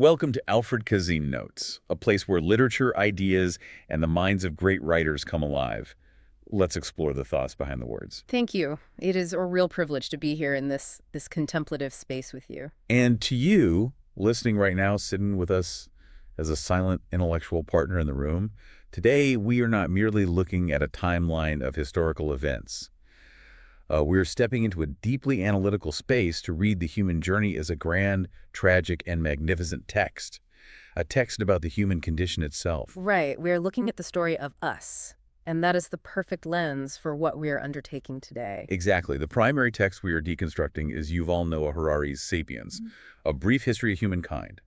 Welcome to Alfred Kazin Notes, a place where literature, ideas, and the minds of great writers come alive. Let's explore the thoughts behind the words. Thank you. It is a real privilege to be here in this contemplative space with you. And to you, listening right now, sitting with us as a silent intellectual partner in the room, today we are not merely looking at a timeline of historical events. We're stepping into a deeply analytical space to read the human journey as a grand, tragic, and magnificent text. A text about the human condition itself. Right. We're looking at the story of us, and that is the perfect lens for what we are undertaking today. Exactly. The primary text we are deconstructing is Yuval Noah Harari's Sapiens, A Brief History of Humankind.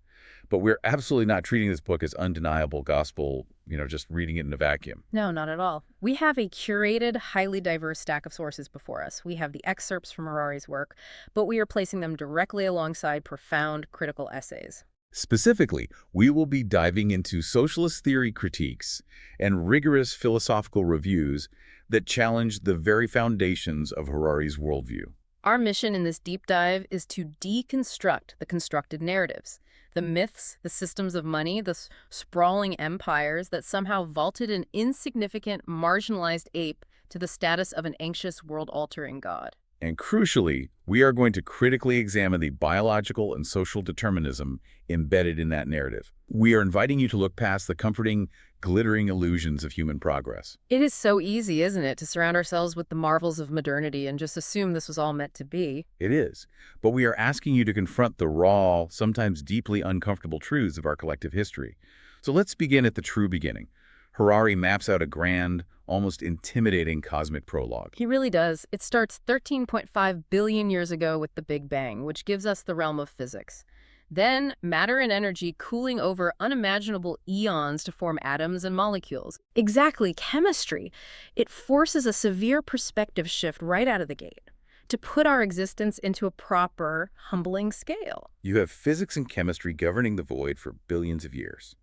But we're absolutely not treating this book as undeniable gospel, just reading it in a vacuum. No, not at all. We have a curated, highly diverse stack of sources before us. We have the excerpts from Harari's work, but we are placing them directly alongside profound critical essays. Specifically, we will be diving into socialist theory critiques and rigorous philosophical reviews that challenge the very foundations of Harari's worldview. Our mission in this deep dive is to deconstruct the constructed narratives, the myths, the systems of money, the sprawling empires that somehow vaulted an insignificant, marginalized ape to the status of an anxious, world-altering god. And crucially, we are going to critically examine the biological and social determinism embedded in that narrative. We are inviting you to look past the comforting, glittering illusions of human progress. It is so easy, isn't it, to surround ourselves with the marvels of modernity and just assume this was all meant to be. It is. But we are asking you to confront the raw, sometimes deeply uncomfortable truths of our collective history. So let's begin at the true beginning. Harari maps out a grand, almost intimidating cosmic prologue. He really does. It starts 13.5 billion years ago with the Big Bang, which gives us the realm of physics. Then, matter and energy cooling over unimaginable eons to form atoms and molecules. Exactly, chemistry. It forces a severe perspective shift right out of the gate to put our existence into a proper, humbling scale. You have physics and chemistry governing the void for billions of years.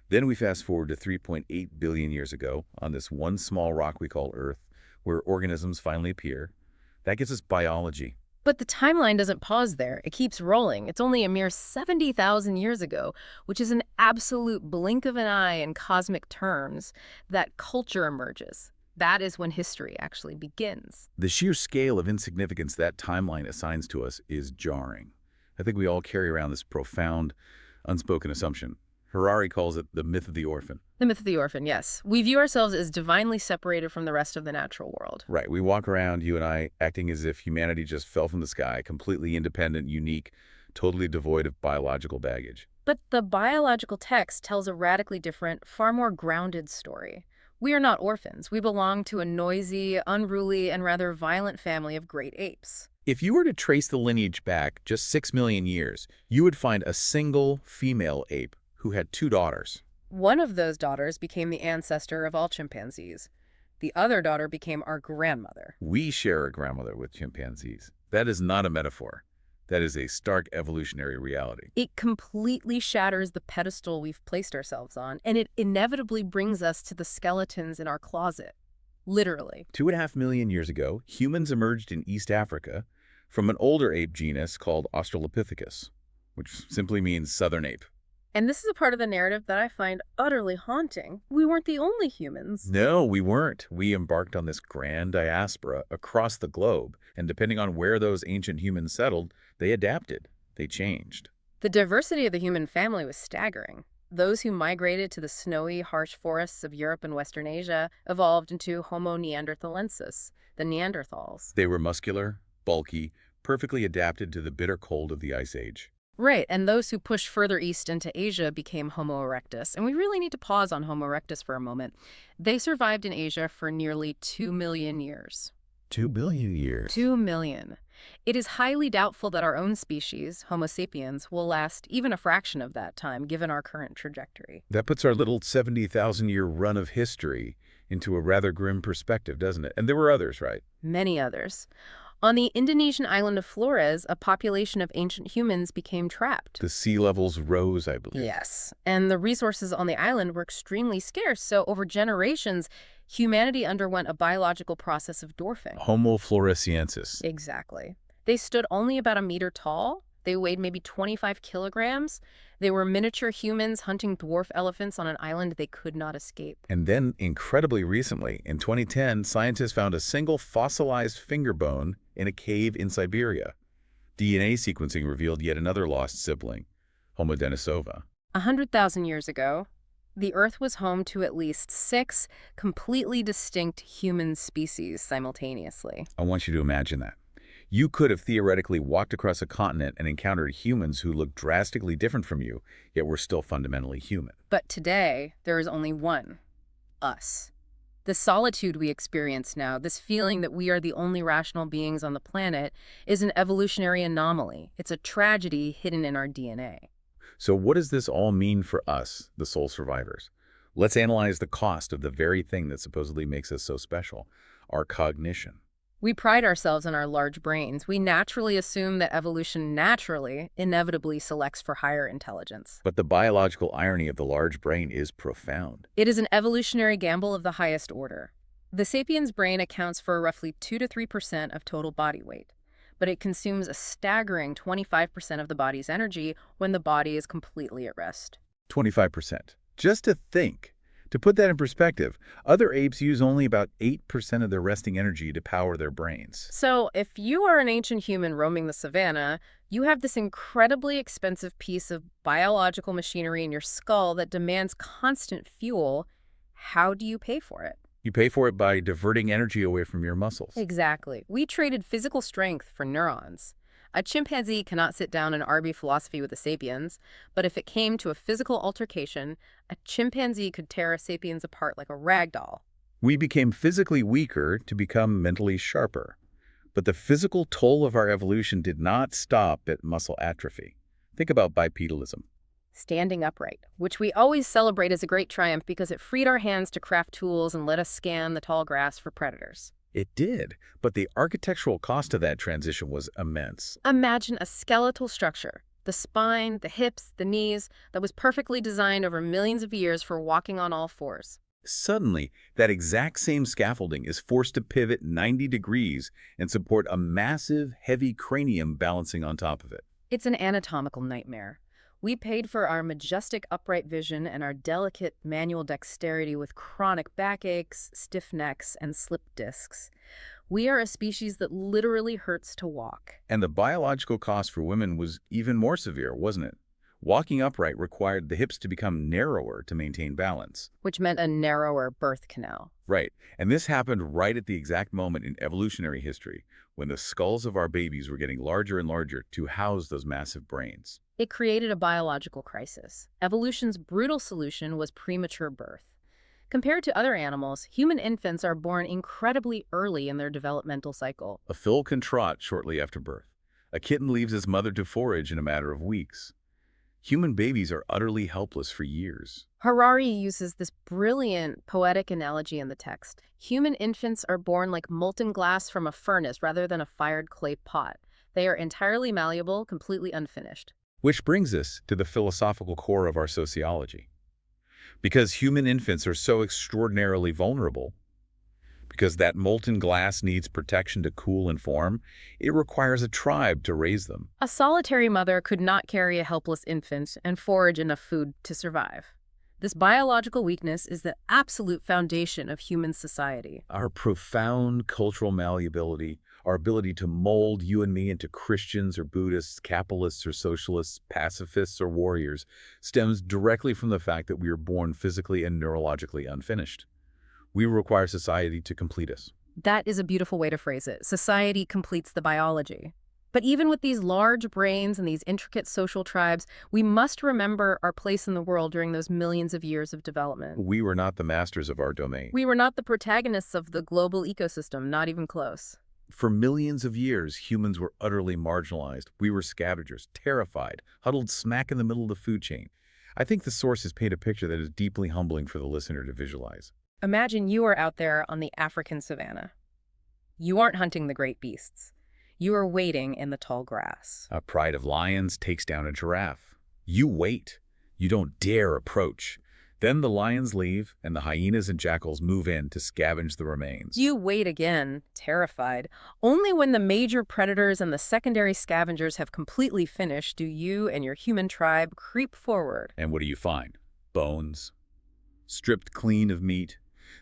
Then we fast forward to 3.8 billion years ago on this one small rock we call Earth, where organisms finally appear. That gives us biology. But the timeline doesn't pause there. It keeps rolling. It's only a mere 70,000 years ago, which is an absolute blink of an eye in cosmic terms, that culture emerges. That is when history actually begins. The sheer scale of insignificance that timeline assigns to us is jarring. I think we all carry around this profound, unspoken assumption. Harari calls it the myth of the orphan. The myth of the orphan, yes. We view ourselves as divinely separated from the rest of the natural world. Right. We walk around, you and I, acting as if humanity just fell from the sky, completely independent, unique, totally devoid of biological baggage. But the biological text tells a radically different, far more grounded story. We are not orphans. We belong to a noisy, unruly, and rather violent family of great apes. If you were to trace the lineage back just 6 million years, you would find a single female ape who had 2 daughters. One of those daughters became the ancestor of all chimpanzees. The other daughter became our grandmother. We share a grandmother with chimpanzees. That is not a metaphor. That is a stark evolutionary reality. It completely shatters the pedestal we've placed ourselves on, and it inevitably brings us to the skeletons in our closet. Literally. 2.5 million years ago, humans emerged in East Africa from an older ape genus called Australopithecus, which simply means southern ape. And this is a part of the narrative that I find utterly haunting. We weren't the only humans. No, we weren't. We embarked on this grand diaspora across the globe, and depending on where those ancient humans settled, they adapted. They changed. The diversity of the human family was staggering. Those who migrated to the snowy, harsh forests of Europe and Western Asia evolved into Homo neanderthalensis, the Neanderthals. They were muscular, bulky, perfectly adapted to the bitter cold of the Ice Age. Right, and those who pushed further east into Asia became Homo erectus. And we really need to pause on Homo erectus for a moment. They survived in Asia for nearly 2 million years. 2 billion years. 2 million. It is highly doubtful that our own species, Homo sapiens, will last even a fraction of that time, given our current trajectory. That puts our little 70,000-year run of history into a rather grim perspective, doesn't it? And there were others, right? Many others. On the Indonesian island of Flores, a population of ancient humans became trapped. The sea levels rose, I believe. Yes, and the resources on the island were extremely scarce, so over generations, humanity underwent a biological process of dwarfing. Homo floresiensis. Exactly. They stood only about a meter tall, They weighed maybe 25 kilograms. They were miniature humans hunting dwarf elephants on an island they could not escape. And then, incredibly recently, in 2010, scientists found a single fossilized finger bone in a cave in Siberia. DNA sequencing revealed yet another lost sibling, Homo denisova. 100,000 years ago, the Earth was home to at least 6 completely distinct human species simultaneously. I want you to imagine that. You could have theoretically walked across a continent and encountered humans who looked drastically different from you, yet were still fundamentally human. But today, there is only one: us. The solitude we experience now, this feeling that we are the only rational beings on the planet, is an evolutionary anomaly. It's a tragedy hidden in our DNA. So what does this all mean for us, the sole survivors? Let's analyze the cost of the very thing that supposedly makes us so special, our cognition. We pride ourselves on our large brains. We naturally assume that evolution inevitably selects for higher intelligence. But the biological irony of the large brain is profound. It is an evolutionary gamble of the highest order. The Sapiens brain accounts for roughly 2 to 3% of total body weight, but it consumes a staggering 25% of the body's energy when the body is completely at rest. 25%. Just to think. To put that in perspective, other apes use only about 8% of their resting energy to power their brains. So, if you are an ancient human roaming the savannah, you have this incredibly expensive piece of biological machinery in your skull that demands constant fuel. How do you pay for it? You pay for it by diverting energy away from your muscles. Exactly. We traded physical strength for neurons. A chimpanzee cannot sit down and argue philosophy with a sapiens, but if it came to a physical altercation, a chimpanzee could tear a sapiens apart like a rag doll. We became physically weaker to become mentally sharper. But the physical toll of our evolution did not stop at muscle atrophy. Think about bipedalism. Standing upright, which we always celebrate as a great triumph because it freed our hands to craft tools and let us scan the tall grass for predators. It did, but the architectural cost of that transition was immense. Imagine a skeletal structure, the spine, the hips, the knees, that was perfectly designed over millions of years for walking on all fours. Suddenly, that exact same scaffolding is forced to pivot 90 degrees and support a massive, heavy cranium balancing on top of it. It's an anatomical nightmare. We paid for our majestic upright vision and our delicate manual dexterity with chronic backaches, stiff necks, and slipped discs. We are a species that literally hurts to walk. And the biological cost for women was even more severe, wasn't it? Walking upright required the hips to become narrower to maintain balance. Which meant a narrower birth canal. Right, and this happened right at the exact moment in evolutionary history when the skulls of our babies were getting larger and larger to house those massive brains. It created a biological crisis. Evolution's brutal solution was premature birth. Compared to other animals, human infants are born incredibly early in their developmental cycle. A foal can trot shortly after birth. A kitten leaves its mother to forage in a matter of weeks. Human babies are utterly helpless for years. Harari uses this brilliant poetic analogy in the text. Human infants are born like molten glass from a furnace rather than a fired clay pot. They are entirely malleable, completely unfinished. Which brings us to the philosophical core of our sociology. Because human infants are so extraordinarily vulnerable, because that molten glass needs protection to cool and form, it requires a tribe to raise them. A solitary mother could not carry a helpless infant and forage enough food to survive. This biological weakness is the absolute foundation of human society. Our profound cultural malleability, our ability to mold you and me into Christians or Buddhists, capitalists or socialists, pacifists or warriors, stems directly from the fact that we are born physically and neurologically unfinished. We require society to complete us. That is a beautiful way to phrase it. Society completes the biology. But even with these large brains and these intricate social tribes, we must remember our place in the world during those millions of years of development. We were not the masters of our domain. We were not the protagonists of the global ecosystem, not even close. For millions of years, humans were utterly marginalized. We were scavengers, terrified, huddled smack in the middle of the food chain. I think the sources paint a picture that is deeply humbling for the listener to visualize. Imagine you are out there on the African savanna. You aren't hunting the great beasts. You are waiting in the tall grass. A pride of lions takes down a giraffe. You wait. You don't dare approach. Then the lions leave, and the hyenas and jackals move in to scavenge the remains. You wait again, terrified. Only when the major predators and the secondary scavengers have completely finished do you and your human tribe creep forward. And what do you find? Bones, stripped clean of meat.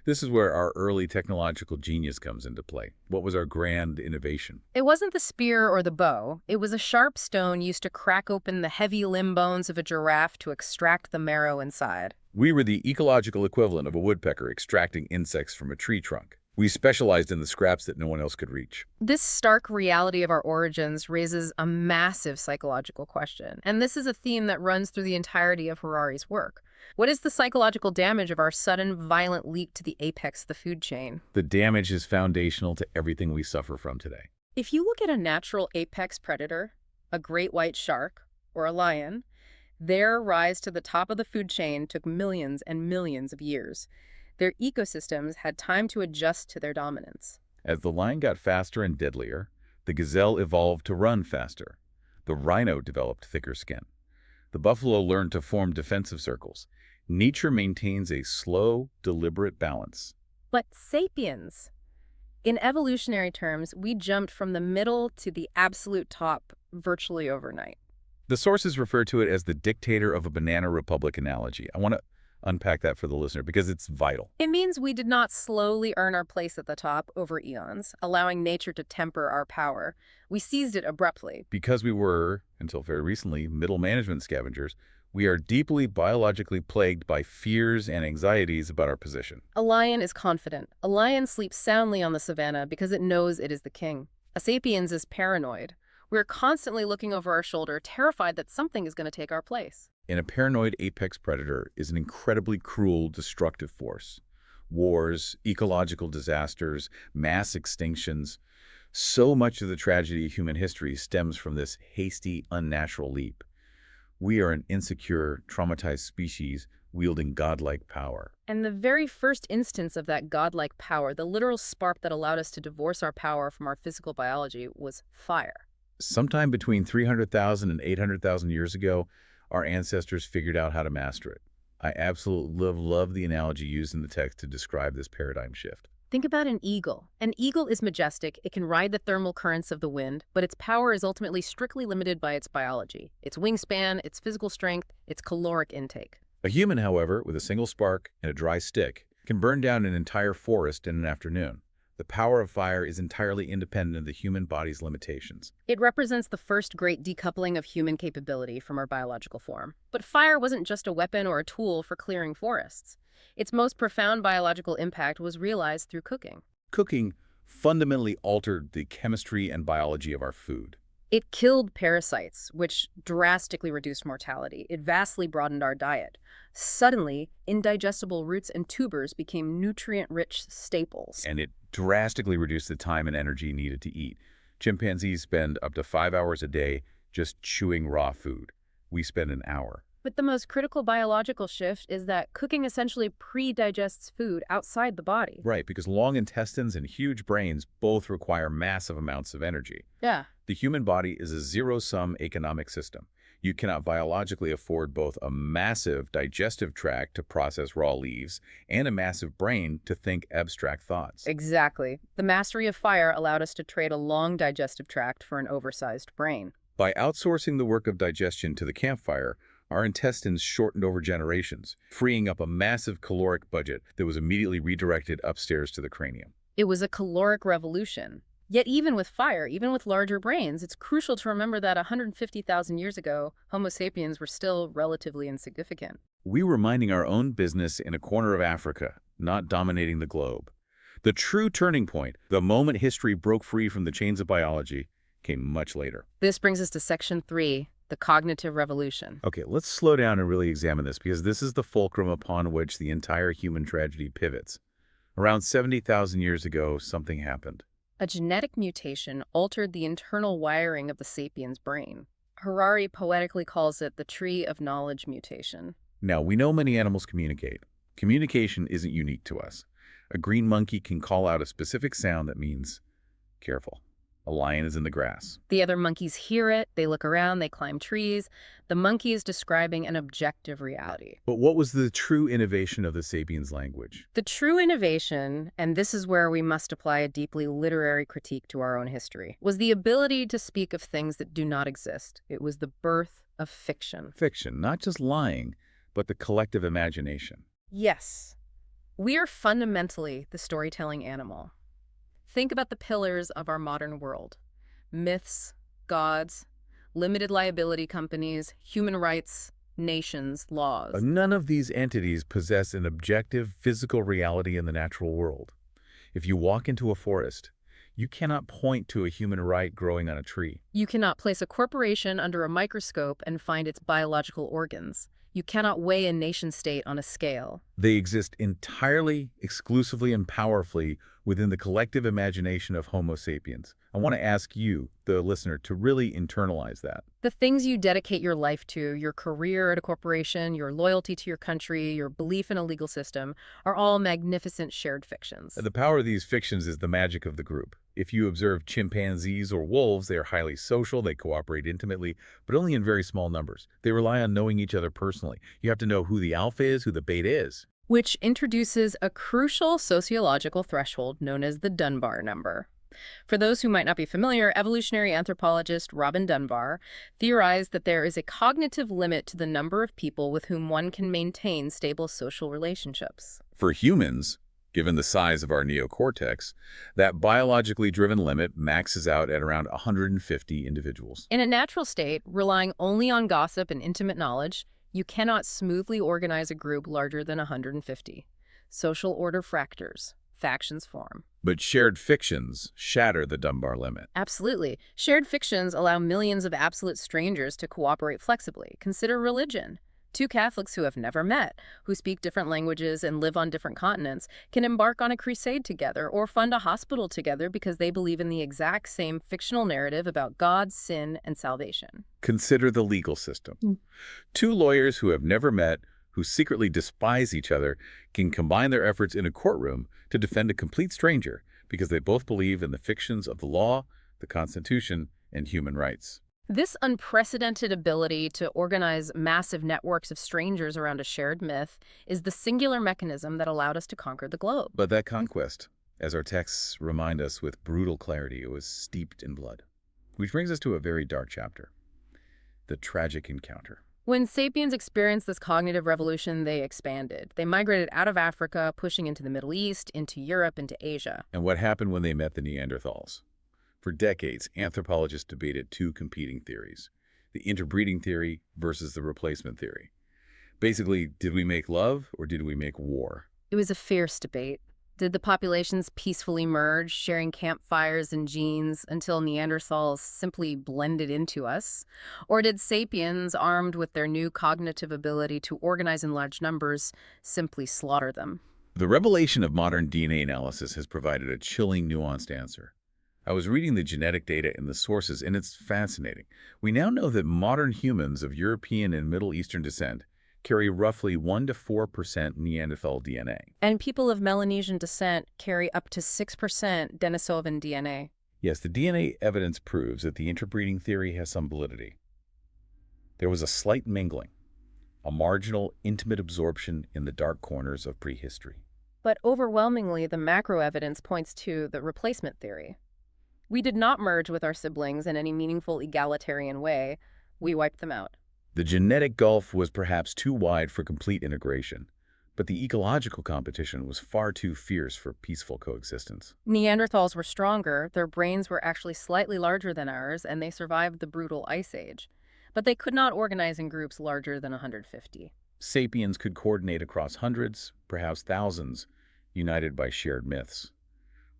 This is where our early technological genius comes into play. What was our grand innovation? It wasn't the spear or the bow. It was a sharp stone used to crack open the heavy limb bones of a giraffe to extract the marrow inside. We were the ecological equivalent of a woodpecker extracting insects from a tree trunk. We specialized in the scraps that no one else could reach. This stark reality of our origins raises a massive psychological question, and this is a theme that runs through the entirety of Harari's work. What is the psychological damage of our sudden, violent leap to the apex of the food chain? The damage is foundational to everything we suffer from today. If you look at a natural apex predator, a great white shark, or a lion, their rise to the top of the food chain took millions and millions of years. Their ecosystems had time to adjust to their dominance. As the lion got faster and deadlier, the gazelle evolved to run faster. The rhino developed thicker skin. The buffalo learned to form defensive circles. Nature maintains a slow, deliberate balance. But sapiens, in evolutionary terms, we jumped from the middle to the absolute top virtually overnight. The sources refer to it as the dictator of a banana republic analogy. I want to unpack that for the listener because it's vital. It means we did not slowly earn our place at the top over eons, allowing nature to temper our power. We seized it abruptly. Because we were, until very recently, middle management scavengers, we are deeply biologically plagued by fears and anxieties about our position. A lion is confident. A lion sleeps soundly on the savanna because it knows it is the king. A sapiens is paranoid. We're constantly looking over our shoulder, terrified that something is going to take our place. And a paranoid apex predator is an incredibly cruel, destructive force. Wars, ecological disasters, mass extinctions. So much of the tragedy of human history stems from this hasty, unnatural leap. We are an insecure, traumatized species wielding godlike power. And the very first instance of that godlike power, the literal spark that allowed us to divorce our power from our physical biology, was fire. Sometime between 300,000 and 800,000 years ago, our ancestors figured out how to master it. I absolutely love the analogy used in the text to describe this paradigm shift. Think about an eagle. An eagle is majestic. It can ride the thermal currents of the wind, but its power is ultimately strictly limited by its biology, its wingspan, its physical strength, its caloric intake. A human, however, with a single spark and a dry stick, can burn down an entire forest in an afternoon. The power of fire is entirely independent of the human body's limitations. It represents the first great decoupling of human capability from our biological form. But fire wasn't just a weapon or a tool for clearing forests. Its most profound biological impact was realized through cooking. Cooking fundamentally altered the chemistry and biology of our food. It killed parasites, which drastically reduced mortality. It vastly broadened our diet. Suddenly, indigestible roots and tubers became nutrient-rich staples. And it drastically reduced the time and energy needed to eat. Chimpanzees spend up to 5 hours a day just chewing raw food. We spend an hour. But the most critical biological shift is that cooking essentially pre-digests food outside the body. Right, because long intestines and huge brains both require massive amounts of energy. Yeah. The human body is a zero-sum economic system. You cannot biologically afford both a massive digestive tract to process raw leaves and a massive brain to think abstract thoughts. Exactly. The mastery of fire allowed us to trade a long digestive tract for an oversized brain. By outsourcing the work of digestion to the campfire, our intestines shortened over generations, freeing up a massive caloric budget that was immediately redirected upstairs to the cranium. It was a caloric revolution. Yet even with fire, even with larger brains, it's crucial to remember that 150,000 years ago, Homo sapiens were still relatively insignificant. We were minding our own business in a corner of Africa, not dominating the globe. The true turning point, the moment history broke free from the chains of biology, came much later. This brings us to Section 3, the cognitive revolution. Okay, let's slow down and really examine this because this is the fulcrum upon which the entire human tragedy pivots. Around 70,000 years ago, something happened. A genetic mutation altered the internal wiring of the sapiens' brain. Harari poetically calls it the tree of knowledge mutation. Now, we know many animals communicate. Communication isn't unique to us. A green monkey can call out a specific sound that means careful. A lion is in the grass. The other monkeys hear it, they look around, they climb trees. The monkey is describing an objective reality. But what was the true innovation of the Sapiens language? The true innovation, and this is where we must apply a deeply literary critique to our own history, was the ability to speak of things that do not exist. It was the birth of fiction. Fiction, not just lying, but the collective imagination. Yes, we are fundamentally the storytelling animal. Think about the pillars of our modern world: myths, gods, limited liability companies, human rights, nations, laws. None of these entities possess an objective physical reality in the natural world. If you walk into a forest, you cannot point to a human right growing on a tree. You cannot place a corporation under a microscope and find its biological organs. You cannot weigh a nation-state on a scale. They exist entirely, exclusively, and powerfully within the collective imagination of Homo sapiens. I want to ask you, the listener, to really internalize that. The things you dedicate your life to, your career at a corporation, your loyalty to your country, your belief in a legal system, are all magnificent shared fictions. The power of these fictions is the magic of the group. If you observe chimpanzees or wolves, they are highly social, they cooperate intimately, but only in very small numbers. They rely on knowing each other personally. You have to know who the alpha is, who the beta is. Which introduces a crucial sociological threshold known as the Dunbar number. For those who might not be familiar, evolutionary anthropologist Robin Dunbar theorized that there is a cognitive limit to the number of people with whom one can maintain stable social relationships. For humans, given the size of our neocortex, that biologically driven limit maxes out at around 150 individuals. In a natural state, relying only on gossip and intimate knowledge, you cannot smoothly organize a group larger than 150. Social order fractures. Factions form. But shared fictions shatter the Dunbar limit. Absolutely. Shared fictions allow millions of absolute strangers to cooperate flexibly. Consider religion. Two Catholics who have never met, who speak different languages and live on different continents, can embark on a crusade together or fund a hospital together because they believe in the exact same fictional narrative about God, sin, and salvation. Consider the legal system. Two lawyers who have never met, who secretly despise each other, can combine their efforts in a courtroom to defend a complete stranger because they both believe in the fictions of the law, the Constitution, and human rights. This unprecedented ability to organize massive networks of strangers around a shared myth is the singular mechanism that allowed us to conquer the globe. But that conquest, as our texts remind us with brutal clarity, it was steeped in blood. Which brings us to a very dark chapter, the tragic encounter. When sapiens experienced this cognitive revolution, they expanded. They migrated out of Africa, pushing into the Middle East, into Europe, into Asia. And what happened when they met the Neanderthals? For decades, anthropologists debated two competing theories, the interbreeding theory versus the replacement theory. Basically, did we make love or did we make war? It was a fierce debate. Did the populations peacefully merge, sharing campfires and genes until Neanderthals simply blended into us? Or did sapiens, armed with their new cognitive ability to organize in large numbers, simply slaughter them? The revelation of modern DNA analysis has provided a chilling, nuanced answer. I was reading the genetic data in the sources, and it's fascinating. We now know that modern humans of European and Middle Eastern descent carry roughly 1 to 4% Neanderthal DNA. And people of Melanesian descent carry up to 6% Denisovan DNA. Yes, the DNA evidence proves that the interbreeding theory has some validity. There was a slight mingling, a marginal, intimate absorption in the dark corners of prehistory. But overwhelmingly, the macro evidence points to the replacement theory. We did not merge with our siblings in any meaningful egalitarian way. We wiped them out. The genetic gulf was perhaps too wide for complete integration, but the ecological competition was far too fierce for peaceful coexistence. Neanderthals were stronger, their brains were actually slightly larger than ours, and they survived the brutal ice age. But they could not organize in groups larger than 150. Sapiens could coordinate across hundreds, perhaps thousands, united by shared myths.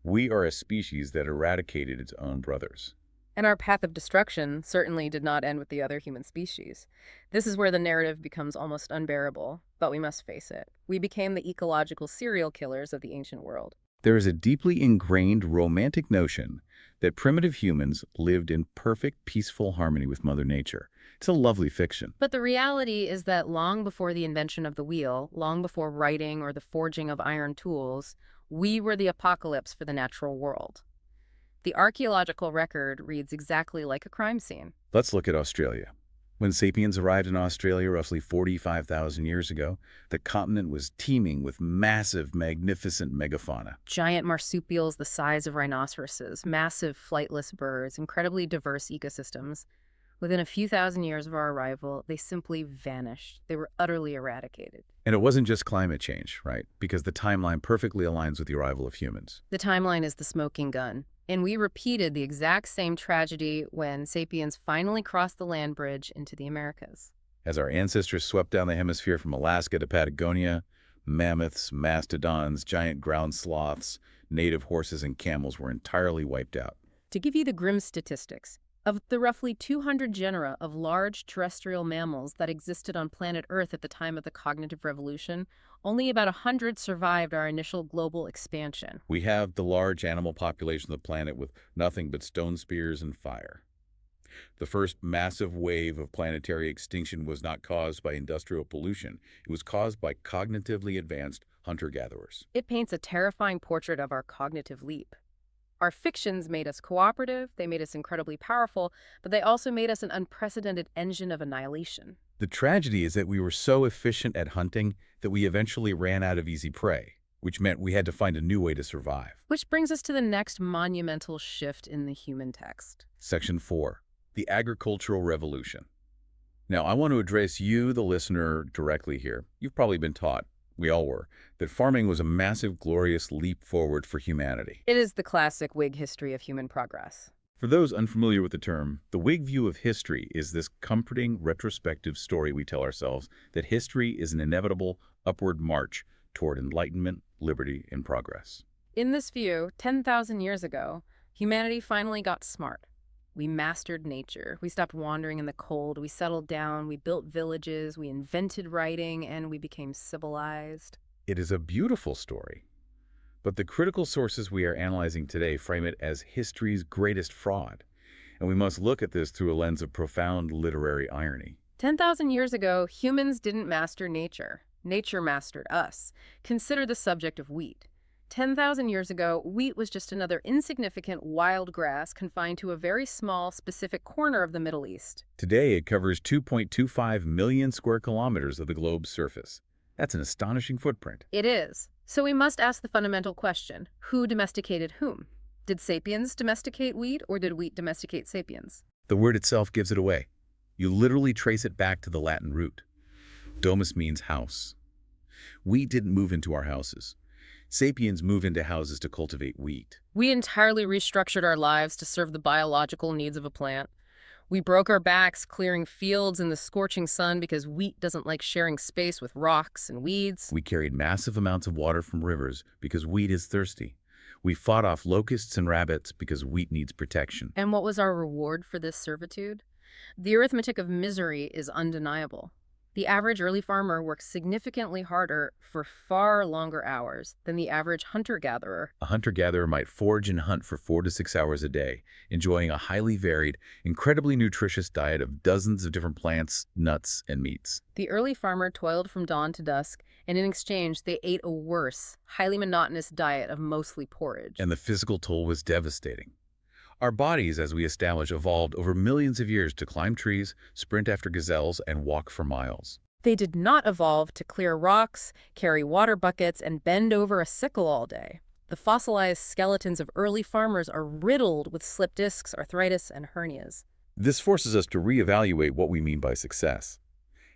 We are a species that eradicated its own brothers. And our path of destruction certainly did not end with the other human species. This is where the narrative becomes almost unbearable, but we must face it. We became the ecological serial killers of the ancient world. There is a deeply ingrained romantic notion that primitive humans lived in perfect, peaceful harmony with Mother Nature. It's a lovely fiction. But the reality is that long before the invention of the wheel, long before writing or the forging of iron tools, we were the apocalypse for the natural world. The archaeological record reads exactly like a crime scene. Let's look at Australia. When sapiens arrived in Australia roughly 45,000 years ago, the continent was teeming with massive, magnificent megafauna. Giant marsupials the size of rhinoceroses, massive flightless birds, incredibly diverse ecosystems. Within a few thousand years of our arrival, they simply vanished. They were utterly eradicated. And it wasn't just climate change, right? Because the timeline perfectly aligns with the arrival of humans. The timeline is the smoking gun. And we repeated the exact same tragedy when sapiens finally crossed the land bridge into the Americas. As our ancestors swept down the hemisphere from Alaska to Patagonia, mammoths, mastodons, giant ground sloths, native horses, and camels were entirely wiped out. To give you the grim statistics, of the roughly 200 genera of large terrestrial mammals that existed on planet Earth at the time of the cognitive revolution, only about 100 survived our initial global expansion. We have the large animal population of the planet with nothing but stone spears and fire. The first massive wave of planetary extinction was not caused by industrial pollution. It was caused by cognitively advanced hunter-gatherers. It paints a terrifying portrait of our cognitive leap. Our fictions made us cooperative, they made us incredibly powerful, but they also made us an unprecedented engine of annihilation. The tragedy is that we were so efficient at hunting that we eventually ran out of easy prey, which meant we had to find a new way to survive. Which brings us to the next monumental shift in the human text. Section 4. The Agricultural Revolution. Now, I want to address you, the listener, directly here. You've probably been taught, we all were, that farming was a massive, glorious leap forward for humanity. It is the classic Whig history of human progress. For those unfamiliar with the term, the Whig view of history is this comforting, retrospective story we tell ourselves that history is an inevitable upward march toward enlightenment, liberty, and progress. In this view, 10,000 years ago, humanity finally got smart. We mastered nature. We stopped wandering in the cold. We settled down. We built villages. We invented writing, and we became civilized. It is a beautiful story. But the critical sources we are analyzing today frame it as history's greatest fraud. And we must look at this through a lens of profound literary irony. 10,000 years ago, humans didn't master nature. Nature mastered us. Consider the subject of wheat. 10,000 years ago, wheat was just another insignificant wild grass confined to a very small, specific corner of the Middle East. Today, it covers 2.25 million square kilometers of the globe's surface. That's an astonishing footprint. It is. So we must ask the fundamental question, who domesticated whom? Did sapiens domesticate wheat, or did wheat domesticate sapiens? The word itself gives it away. You literally trace it back to the Latin root. Domus means house. Wheat didn't move into our houses. Sapiens move into houses to cultivate wheat. We entirely restructured our lives to serve the biological needs of a plant. We broke our backs clearing fields in the scorching sun because wheat doesn't like sharing space with rocks and weeds. We carried massive amounts of water from rivers because wheat is thirsty. We fought off locusts and rabbits because wheat needs protection. And what was our reward for this servitude? The arithmetic of misery is undeniable. The average early farmer works significantly harder for far longer hours than the average hunter-gatherer. A hunter-gatherer might forage and hunt for 4 to 6 hours a day, enjoying a highly varied, incredibly nutritious diet of dozens of different plants, nuts, and meats. The early farmer toiled from dawn to dusk, and in exchange, they ate a worse, highly monotonous diet of mostly porridge. And the physical toll was devastating. Our bodies, as we established, evolved over millions of years to climb trees, sprint after gazelles, and walk for miles. They did not evolve to clear rocks, carry water buckets, and bend over a sickle all day. The fossilized skeletons of early farmers are riddled with slip discs, arthritis, and hernias. This forces us to reevaluate what we mean by success.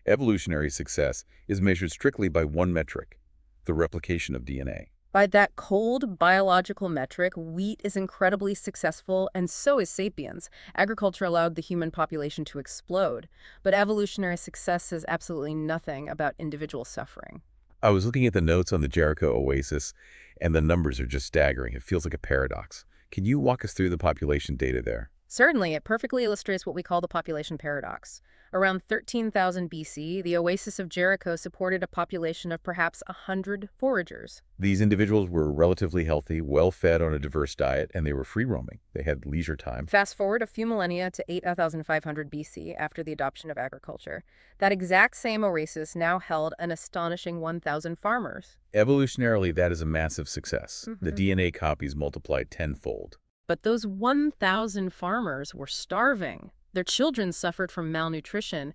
Evolutionary success is measured strictly by one metric, the replication of DNA. By that cold biological metric, wheat is incredibly successful, and so is sapiens. Agriculture allowed the human population to explode, but evolutionary success says absolutely nothing about individual suffering. I was looking at the notes on the Jericho Oasis, and the numbers are just staggering. It feels like a paradox. Can you walk us through the population data there? Certainly, it perfectly illustrates what we call the population paradox. Around 13,000 BC, the Oasis of Jericho supported a population of perhaps 100 foragers. These individuals were relatively healthy, well-fed on a diverse diet, and they were free-roaming. They had leisure time. Fast forward a few millennia to 8,500 BC after the adoption of agriculture. That exact same oasis now held an astonishing 1,000 farmers. Evolutionarily, that is a massive success. The DNA copies multiplied tenfold. But those 1,000 farmers were starving. Their children suffered from malnutrition.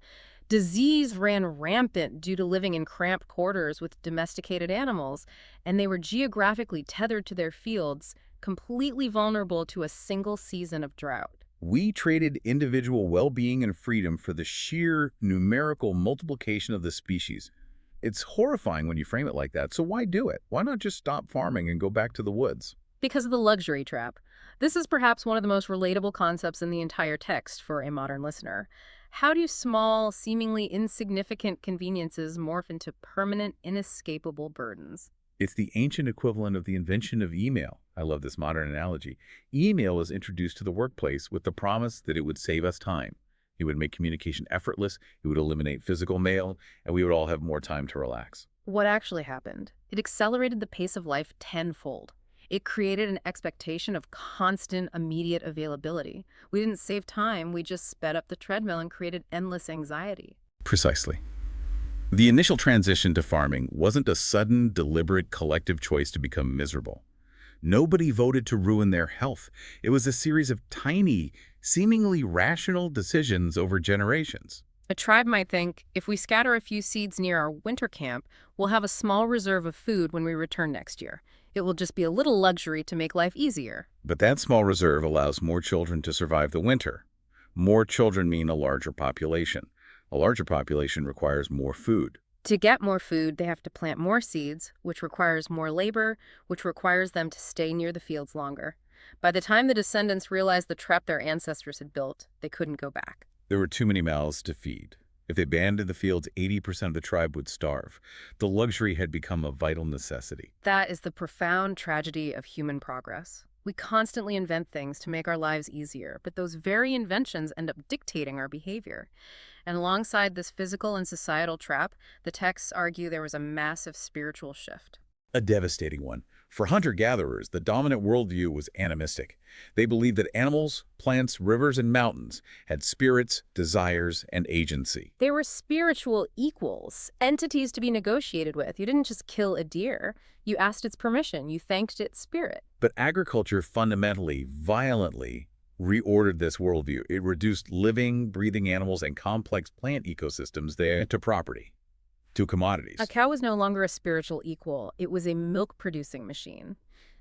Disease ran rampant due to living in cramped quarters with domesticated animals, and they were geographically tethered to their fields, completely vulnerable to a single season of drought. We traded individual well-being and freedom for the sheer numerical multiplication of the species. It's horrifying when you frame it like that, so why do it? Why not just stop farming and go back to the woods? Because of the luxury trap. This is perhaps one of the most relatable concepts in the entire text for a modern listener. How do small, seemingly insignificant conveniences morph into permanent, inescapable burdens? It's the ancient equivalent of the invention of email. I love this modern analogy. Email was introduced to the workplace with the promise that it would save us time. It would make communication effortless, it would eliminate physical mail, and we would all have more time to relax. What actually happened? It accelerated the pace of life tenfold. It created an expectation of constant, immediate availability. We didn't save time, we just sped up the treadmill and created endless anxiety. Precisely. The initial transition to farming wasn't a sudden, deliberate, collective choice to become miserable. Nobody voted to ruin their health. It was a series of tiny, seemingly rational decisions over generations. A tribe might think, if we scatter a few seeds near our winter camp, we'll have a small reserve of food when we return next year. It will just be a little luxury to make life easier. But that small reserve allows more children to survive the winter. More children mean a larger population. A larger population requires more food. To get more food, they have to plant more seeds, which requires more labor, which requires them to stay near the fields longer. By the time the descendants realized the trap their ancestors had built, they couldn't go back. There were too many mouths to feed. If they abandoned the fields, 80% of the tribe would starve. The luxury had become a vital necessity. That is the profound tragedy of human progress. We constantly invent things to make our lives easier, but those very inventions end up dictating our behavior. And alongside this physical and societal trap, the texts argue there was a massive spiritual shift. A devastating one. For hunter-gatherers, the dominant worldview was animistic. They believed that animals, plants, rivers, and mountains had spirits, desires, and agency. They were spiritual equals, entities to be negotiated with. You didn't just kill a deer. You asked its permission. You thanked its spirit. But agriculture fundamentally, violently reordered this worldview. It reduced living, breathing animals and complex plant ecosystems there to property, to commodities. A cow was no longer a spiritual equal. It was a milk-producing machine.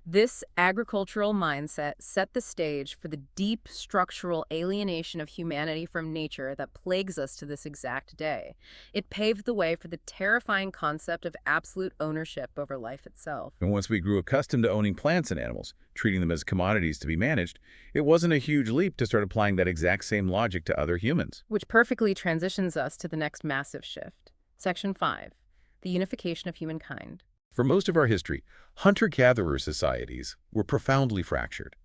This agricultural mindset set the stage for the deep structural alienation of humanity from nature that plagues us to this exact day. It paved the way for the terrifying concept of absolute ownership over life itself. And once we grew accustomed to owning plants and animals, treating them as commodities to be managed, it wasn't a huge leap to start applying that exact same logic to other humans. Which perfectly transitions us to the next massive shift. Section 5. The unification of humankind. For most of our history, hunter-gatherer societies were profoundly fractured.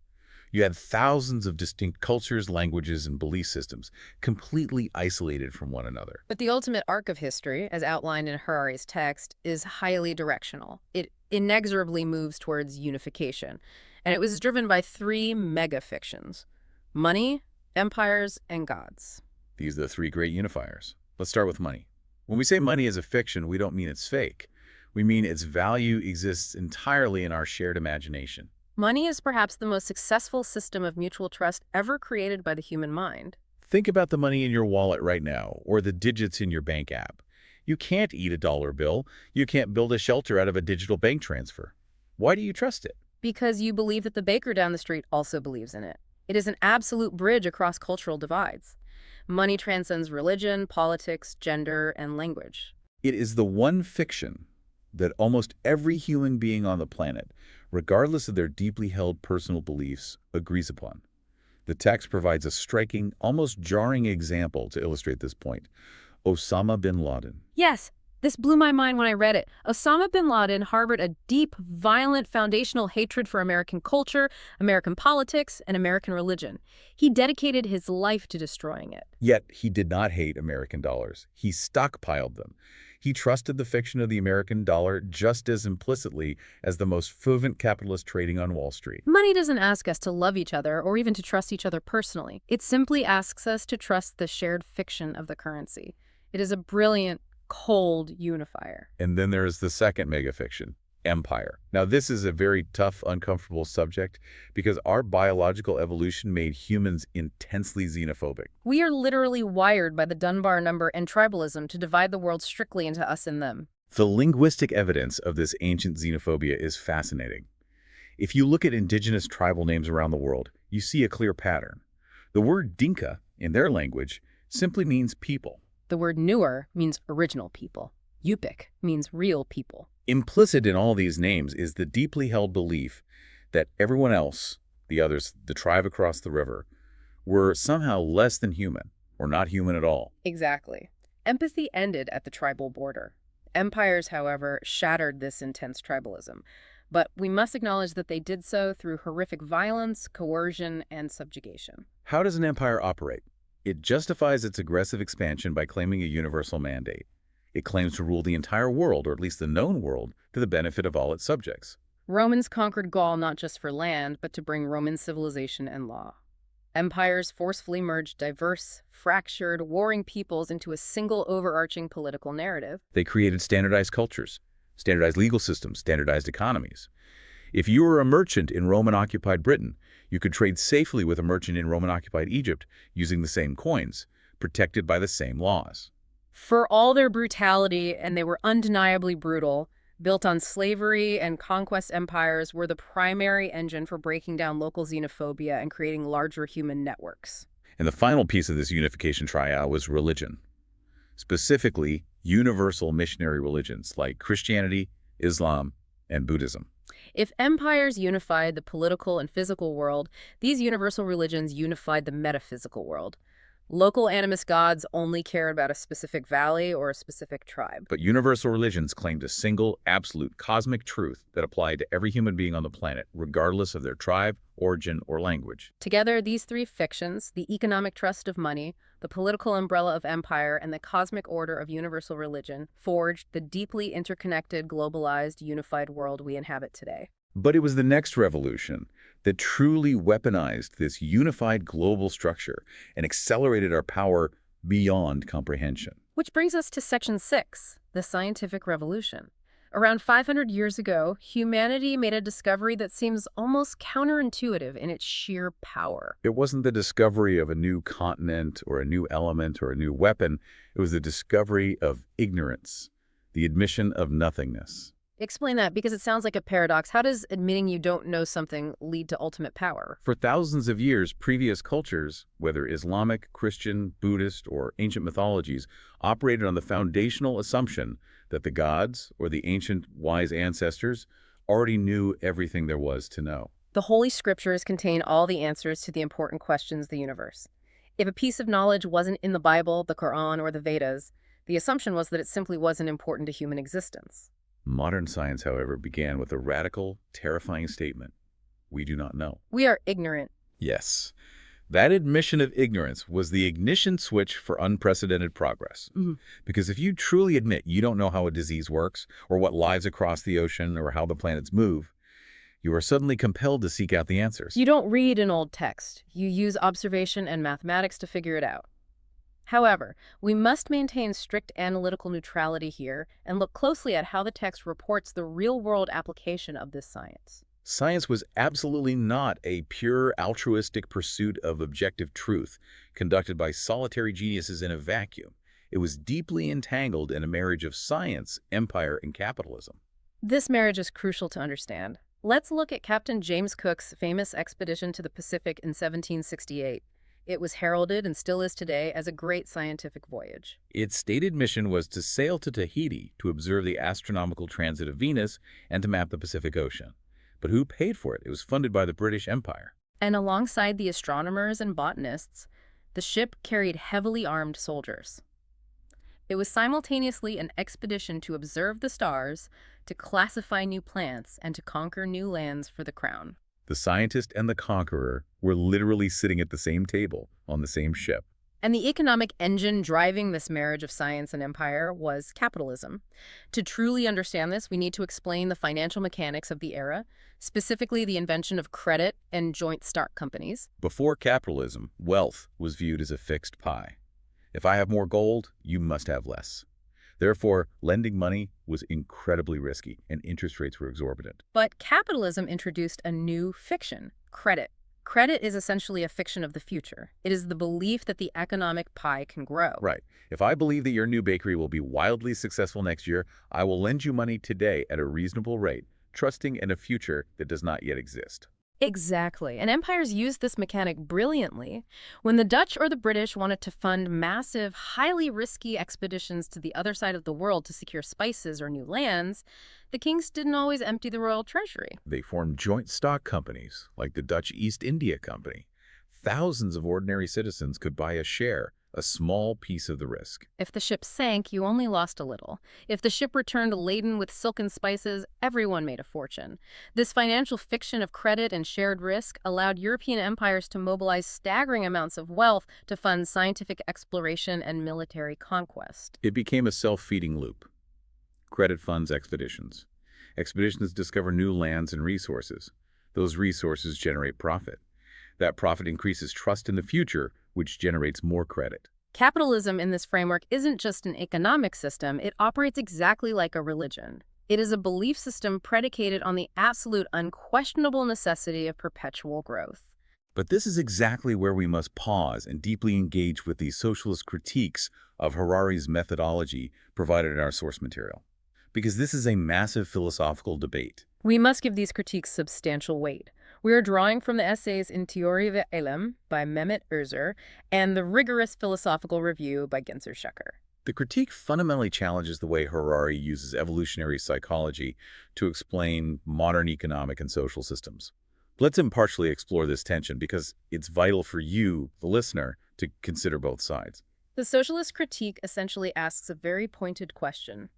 You had thousands of distinct cultures, languages, and belief systems, completely isolated from one another. But the ultimate arc of history, as outlined in Harari's text, is highly directional. It inexorably moves towards unification, and it was driven by three mega-fictions: money, empires, and gods. These are the three great unifiers. Let's start with money. When we say money is a fiction, we don't mean it's fake. We mean its value exists entirely in our shared imagination. Money is perhaps the most successful system of mutual trust ever created by the human mind. Think about the money in your wallet right now, or the digits in your bank app. You can't eat a dollar bill. You can't build a shelter out of a digital bank transfer. Why do you trust it? Because you believe that the baker down the street also believes in it. It is an absolute bridge across cultural divides. Money transcends religion, politics, gender, and language. It is the one fiction that almost every human being on the planet, regardless of their deeply held personal beliefs, agrees upon. The text provides a striking, almost jarring example to illustrate this point. Osama bin Laden. Yes, this blew my mind when I read it. Osama bin Laden harbored a deep, violent, foundational hatred for American culture, American politics, and American religion. He dedicated his life to destroying it. Yet he did not hate American dollars. He stockpiled them. He trusted the fiction of the American dollar just as implicitly as the most fervent capitalist trading on Wall Street. Money doesn't ask us to love each other or even to trust each other personally. It simply asks us to trust the shared fiction of the currency. It is a brilliant, cold unifier. And then there is the second megafiction, Empire. Now, this is a very tough, uncomfortable subject because our biological evolution made humans intensely xenophobic. We are literally wired by the Dunbar number and tribalism to divide the world strictly into us and them. The linguistic evidence of this ancient xenophobia is fascinating. If you look at indigenous tribal names around the world, you see a clear pattern. The word Dinka, in their language, simply means people. The word Nuer means original people. Yupik means real people. Implicit in all these names is the deeply held belief that everyone else, the others, the tribe across the river, were somehow less than human, or not human at all. Exactly. Empathy ended at the tribal border. Empires, however, shattered this intense tribalism. But we must acknowledge that they did so through horrific violence, coercion, and subjugation. How does an empire operate? It justifies its aggressive expansion by claiming a universal mandate. It claims to rule the entire world, or at least the known world, to the benefit of all its subjects. Romans conquered Gaul not just for land, but to bring Roman civilization and law. Empires forcefully merged diverse, fractured, warring peoples into a single overarching political narrative. They created standardized cultures, standardized legal systems, standardized economies. If you were a merchant in Roman-occupied Britain, you could trade safely with a merchant in Roman-occupied Egypt using the same coins, protected by the same laws. For all their brutality, and they were undeniably brutal, built on slavery and conquest, empires were the primary engine for breaking down local xenophobia and creating larger human networks. And the final piece of this unification triad was religion. Specifically, universal missionary religions like Christianity, Islam, and Buddhism. If empires unified the political and physical world, these universal religions unified the metaphysical world. Local animist gods only cared about a specific valley or a specific tribe. But universal religions claimed a single, absolute, cosmic truth that applied to every human being on the planet, regardless of their tribe, origin, or language. Together, these three fictions, the economic trust of money, the political umbrella of empire, and the cosmic order of universal religion, forged the deeply interconnected, globalized, unified world we inhabit today. But it was the next revolution that truly weaponized this unified global structure and accelerated our power beyond comprehension. Which brings us to Section 6, the scientific revolution. Around 500 years ago, humanity made a discovery that seems almost counterintuitive in its sheer power. It wasn't the discovery of a new continent or a new element or a new weapon. It was the discovery of ignorance, the admission of nothingness. Explain that, because it sounds like a paradox. How does admitting you don't know something lead to ultimate power? For thousands of years, previous cultures, whether Islamic, Christian, Buddhist, or ancient mythologies, operated on the foundational assumption that the gods, or the ancient wise ancestors, already knew everything there was to know. The Holy Scriptures contain all the answers to the important questions of the universe. If a piece of knowledge wasn't in the Bible, the Quran, or the Vedas, the assumption was that it simply wasn't important to human existence. Modern science, however, began with a radical, terrifying statement: we do not know. We are ignorant. Yes. That admission of ignorance was the ignition switch for unprecedented progress. Because if you truly admit you don't know how a disease works, or what lies across the ocean, or how the planets move, you are suddenly compelled to seek out the answers. You don't read an old text. You use observation and mathematics to figure it out. However, we must maintain strict analytical neutrality here and look closely at how the text reports the real-world application of this science. Science was absolutely not a pure altruistic pursuit of objective truth conducted by solitary geniuses in a vacuum. It was deeply entangled in a marriage of science, empire, and capitalism. This marriage is crucial to understand. Let's look at Captain James Cook's famous expedition to the Pacific in 1768. It was heralded, and still is today, as a great scientific voyage. Its stated mission was to sail to Tahiti to observe the astronomical transit of Venus and to map the Pacific Ocean. But who paid for it? It was funded by the British Empire. And alongside the astronomers and botanists, the ship carried heavily armed soldiers. It was simultaneously an expedition to observe the stars, to classify new plants, and to conquer new lands for the crown. The scientist and the conqueror were literally sitting at the same table on the same ship. And the economic engine driving this marriage of science and empire was capitalism. To truly understand this, we need to explain the financial mechanics of the era, specifically the invention of credit and joint stock companies. Before capitalism, wealth was viewed as a fixed pie. If I have more gold, you must have less. Therefore, lending money was incredibly risky, and interest rates were exorbitant. But capitalism introduced a new fiction, credit. Credit is essentially a fiction of the future. It is the belief that the economic pie can grow. Right. If I believe that your new bakery will be wildly successful next year, I will lend you money today at a reasonable rate, trusting in a future that does not yet exist. Exactly. And empires used this mechanic brilliantly. When the Dutch or the British wanted to fund massive, highly risky expeditions to the other side of the world to secure spices or new lands, the kings didn't always empty the royal treasury. They formed joint stock companies, like the Dutch East India Company. Thousands of ordinary citizens could buy a share, a small piece of the risk. If the ship sank, you only lost a little. If the ship returned laden with silken spices, everyone made a fortune. This financial fiction of credit and shared risk allowed European empires to mobilize staggering amounts of wealth to fund scientific exploration and military conquest. It became a self-feeding loop. Credit funds expeditions. Expeditions discover new lands and resources. Those resources generate profit. That profit increases trust in the future, which generates more credit. Capitalism in this framework isn't just an economic system, it operates exactly like a religion. It is a belief system predicated on the absolute unquestionable necessity of perpetual growth. But this is exactly where we must pause and deeply engage with the socialist critiques of Harari's methodology provided in our source material. Because this is a massive philosophical debate. We must give these critiques substantial weight. We are drawing from the essays in Theorie der Elem by Mehmet Özür and the rigorous philosophical review by Gencer Shecker. The critique fundamentally challenges the way Harari uses evolutionary psychology to explain modern economic and social systems. Let's impartially explore this tension because it's vital for you, the listener, to consider both sides. The socialist critique essentially asks a very pointed question.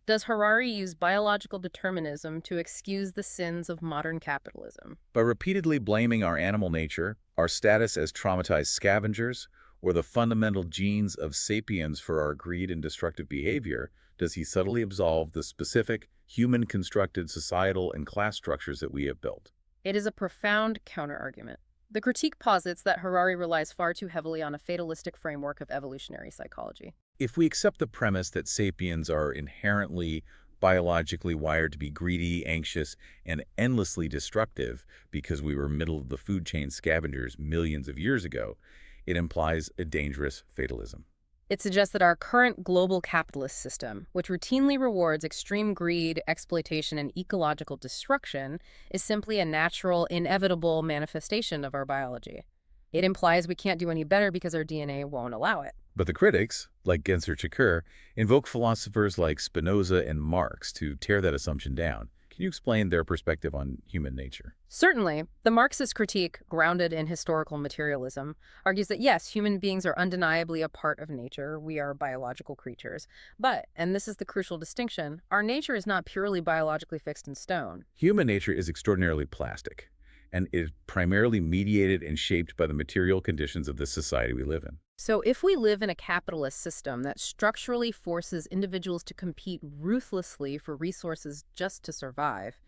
Does Harari use biological determinism to excuse the sins of modern capitalism? By repeatedly blaming our animal nature, our status as traumatized scavengers, or the fundamental genes of sapiens for our greed and destructive behavior, does he subtly absolve the specific, human-constructed societal and class structures that we have built? It is a profound counterargument. The critique posits that Harari relies far too heavily on a fatalistic framework of evolutionary psychology. If we accept the premise that sapiens are inherently biologically wired to be greedy, anxious, and endlessly destructive because we were middle-of-the-food chain scavengers millions of years ago, it implies a dangerous fatalism. It suggests that our current global capitalist system, which routinely rewards extreme greed, exploitation, and ecological destruction, is simply a natural, inevitable manifestation of our biology. It implies we can't do any better because our DNA won't allow it. But the critics, like Gencer Shecker, invoke philosophers like Spinoza and Marx to tear that assumption down. Can you explain their perspective on human nature? Certainly, the Marxist critique, grounded in historical materialism, argues that yes, human beings are undeniably a part of nature. We are biological creatures. But, and this is the crucial distinction, our nature is not purely biologically fixed in stone. Human nature is extraordinarily plastic, and is primarily mediated and shaped by the material conditions of the society we live in. So if we live in a capitalist system that structurally forces individuals to compete ruthlessly for resources just to survive,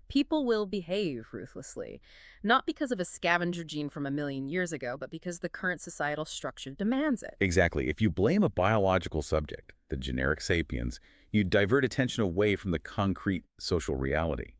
people will behave ruthlessly, not because of a scavenger gene from a million years ago, but because the current societal structure demands it. Exactly. If you blame a biological subject, the generic sapiens, you divert attention away from the concrete social reality.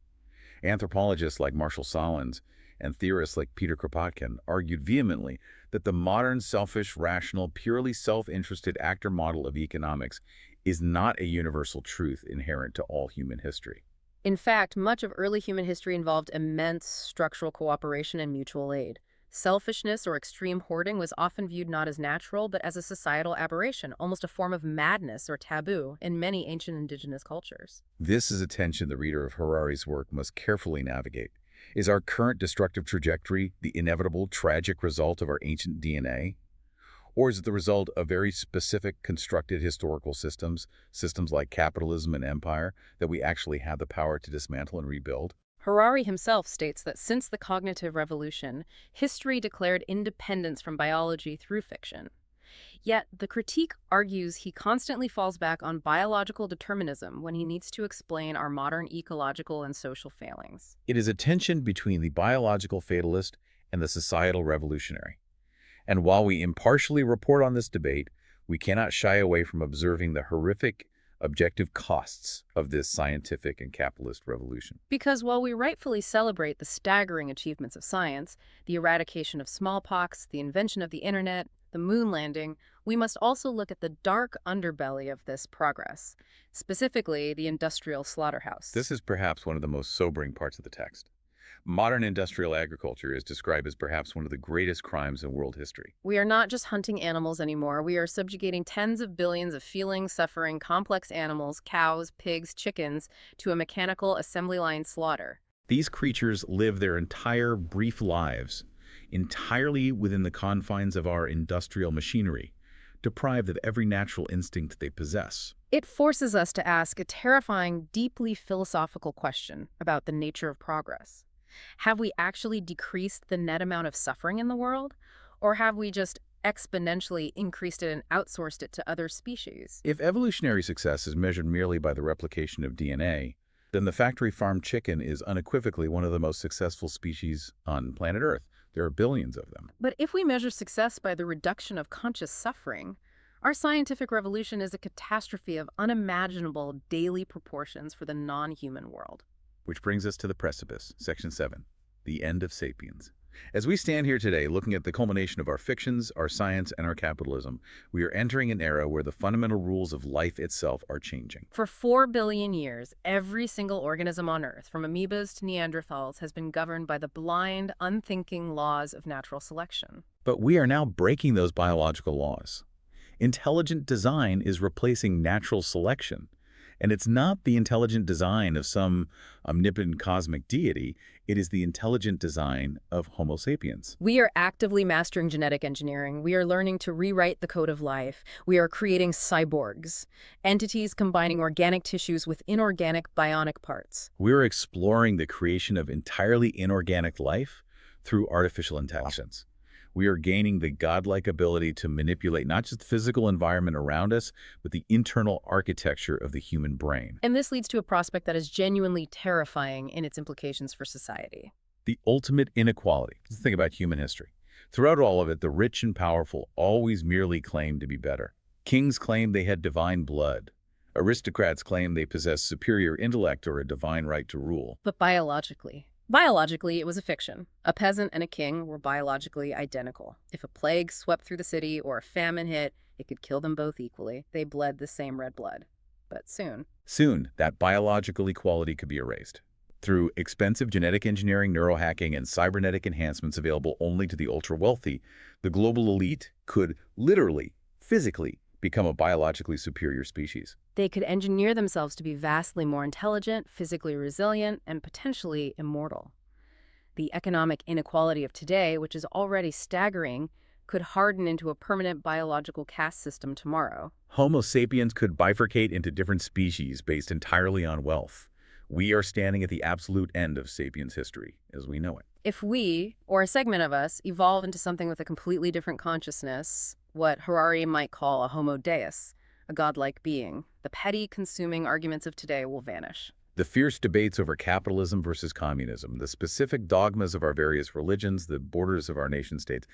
Anthropologists like Marshall Solins and theorists like Peter Kropotkin argued vehemently that the modern selfish, rational, purely self-interested actor model of economics is not a universal truth inherent to all human history. In fact, much of early human history involved immense structural cooperation and mutual aid. Selfishness or extreme hoarding was often viewed not as natural, but as a societal aberration, almost a form of madness or taboo in many ancient indigenous cultures. This is a tension the reader of Harari's work must carefully navigate. Is our current destructive trajectory the inevitable, tragic result of our ancient DNA? Or is it the result of very specific constructed historical systems like capitalism and empire, that we actually have the power to dismantle and rebuild? Harari himself states that since the cognitive revolution, history declared independence from biology through fiction. Yet, the critique argues he constantly falls back on biological determinism when he needs to explain our modern ecological and social failings. It is a tension between the biological fatalist and the societal revolutionary. And while we impartially report on this debate, we cannot shy away from observing the horrific objective costs of this scientific and capitalist revolution. Because while we rightfully celebrate the staggering achievements of science, the eradication of smallpox, the invention of the internet, the moon landing, we must also look at the dark underbelly of this progress, specifically the industrial slaughterhouse. This is perhaps one of the most sobering parts of the text. Modern industrial agriculture is described as perhaps one of the greatest crimes in world history. We are not just hunting animals anymore. We are subjugating tens of billions of feeling, suffering, complex animals, cows, pigs, chickens, to a mechanical assembly line slaughter. These creatures live their entire brief lives entirely within the confines of our industrial machinery, deprived of every natural instinct they possess. It forces us to ask a terrifying, deeply philosophical question about the nature of progress. Have we actually decreased the net amount of suffering in the world? Or have we just exponentially increased it and outsourced it to other species? If evolutionary success is measured merely by the replication of DNA, then the factory farm chicken is unequivocally one of the most successful species on planet Earth. There are billions of them. But if we measure success by the reduction of conscious suffering, our scientific revolution is a catastrophe of unimaginable daily proportions for the non-human world. Which brings us to the precipice, Section 7, the end of Sapiens. As we stand here today looking at the culmination of our fictions, our science, and our capitalism, we are entering an era where the fundamental rules of life itself are changing. For 4 billion years, every single organism on Earth, from amoebas to Neanderthals, has been governed by the blind, unthinking laws of natural selection. But we are now breaking those biological laws. Intelligent design is replacing natural selection. And it's not the intelligent design of some omnipotent cosmic deity, it is the intelligent design of Homo sapiens. We are actively mastering genetic engineering. We are learning to rewrite the code of life. We are creating cyborgs, entities combining organic tissues with inorganic bionic parts. We are exploring the creation of entirely inorganic life through artificial intelligence. We are gaining the godlike ability to manipulate not just the physical environment around us, but the internal architecture of the human brain. And this leads to a prospect that is genuinely terrifying in its implications for society. The ultimate inequality. Let's think about human history. Throughout all of it, the rich and powerful always merely claimed to be better. Kings claimed they had divine blood. Aristocrats claimed they possessed superior intellect or a divine right to rule. But biologically, it was a fiction. A peasant and a king were biologically identical. If a plague swept through the city or a famine hit, it could kill them both equally. They bled the same red blood. But soon, that biological equality could be erased. Through expensive genetic engineering, neurohacking, and cybernetic enhancements available only to the ultra-wealthy, the global elite could literally, physically, become a biologically superior species. They could engineer themselves to be vastly more intelligent, physically resilient, and potentially immortal. The economic inequality of today, which is already staggering, could harden into a permanent biological caste system tomorrow. Homo sapiens could bifurcate into different species based entirely on wealth. We are standing at the absolute end of sapiens history as we know it. If we, or a segment of us, evolve into something with a completely different consciousness, what Harari might call a homo deus, a godlike being, the petty, consuming arguments of today will vanish. The fierce debates over capitalism versus communism, the specific dogmas of our various religions, the borders of our nation-states,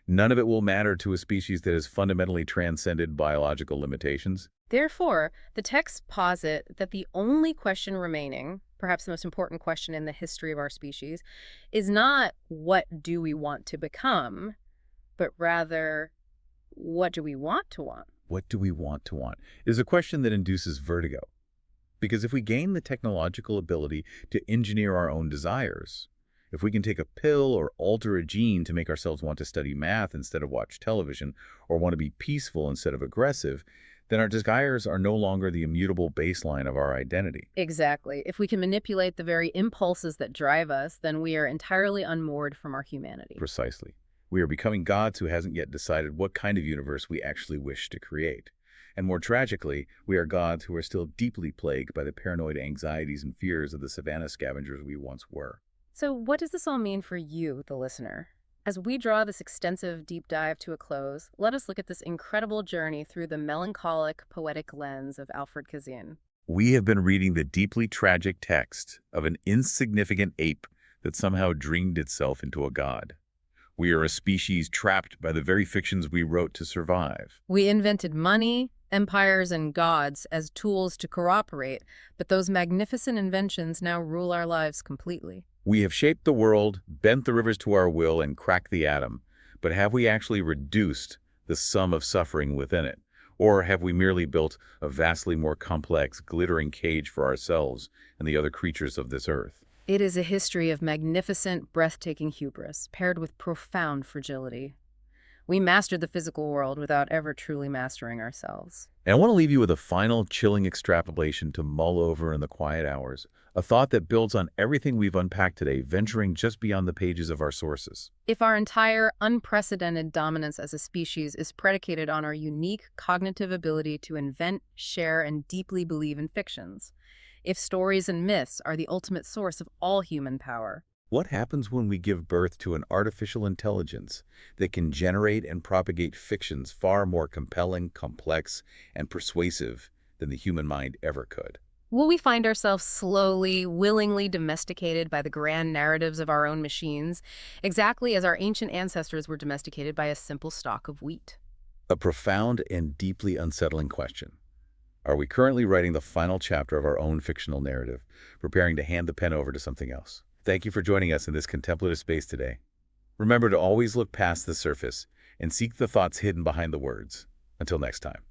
none of it will matter to a species that has fundamentally transcended biological limitations. Therefore, the texts posit that the only question remaining, perhaps the most important question in the history of our species, is not what do we want to become, but rather, what do we want to want? What do we want to want? Is a question that induces vertigo. Because if we gain the technological ability to engineer our own desires, if we can take a pill or alter a gene to make ourselves want to study math instead of watch television, or want to be peaceful instead of aggressive, then our desires are no longer the immutable baseline of our identity. Exactly. If we can manipulate the very impulses that drive us, then we are entirely unmoored from our humanity. Precisely. We are becoming gods who hasn't yet decided what kind of universe we actually wish to create. And more tragically, we are gods who are still deeply plagued by the paranoid anxieties and fears of the savanna scavengers we once were. So what does this all mean for you, the listener? As we draw this extensive deep dive to a close, let us look at this incredible journey through the melancholic, poetic lens of Alfred Kazin. We have been reading the deeply tragic text of an insignificant ape that somehow dreamed itself into a god. We are a species trapped by the very fictions we wrote to survive. We invented money, empires and gods as tools to cooperate, but those magnificent inventions now rule our lives completely. We have shaped the world, bent the rivers to our will, and cracked the atom. But have we actually reduced the sum of suffering within it? Or have we merely built a vastly more complex, glittering cage for ourselves and the other creatures of this earth? It is a history of magnificent, breathtaking hubris, paired with profound fragility. We mastered the physical world without ever truly mastering ourselves. And I want to leave you with a final chilling extrapolation to mull over in the quiet hours, a thought that builds on everything we've unpacked today, venturing just beyond the pages of our sources. If our entire unprecedented dominance as a species is predicated on our unique cognitive ability to invent, share, and deeply believe in fictions, if stories and myths are the ultimate source of all human power, What happens when we give birth to an artificial intelligence that can generate and propagate fictions far more compelling, complex, and persuasive than the human mind ever could? will we find ourselves slowly, willingly domesticated by the grand narratives of our own machines, exactly as our ancient ancestors were domesticated by a simple stalk of wheat? A profound and deeply unsettling question. Are we currently writing the final chapter of our own fictional narrative, preparing to hand the pen over to something else? Thank you for joining us in this contemplative space today. Remember to always look past the surface and seek the thoughts hidden behind the words. Until next time.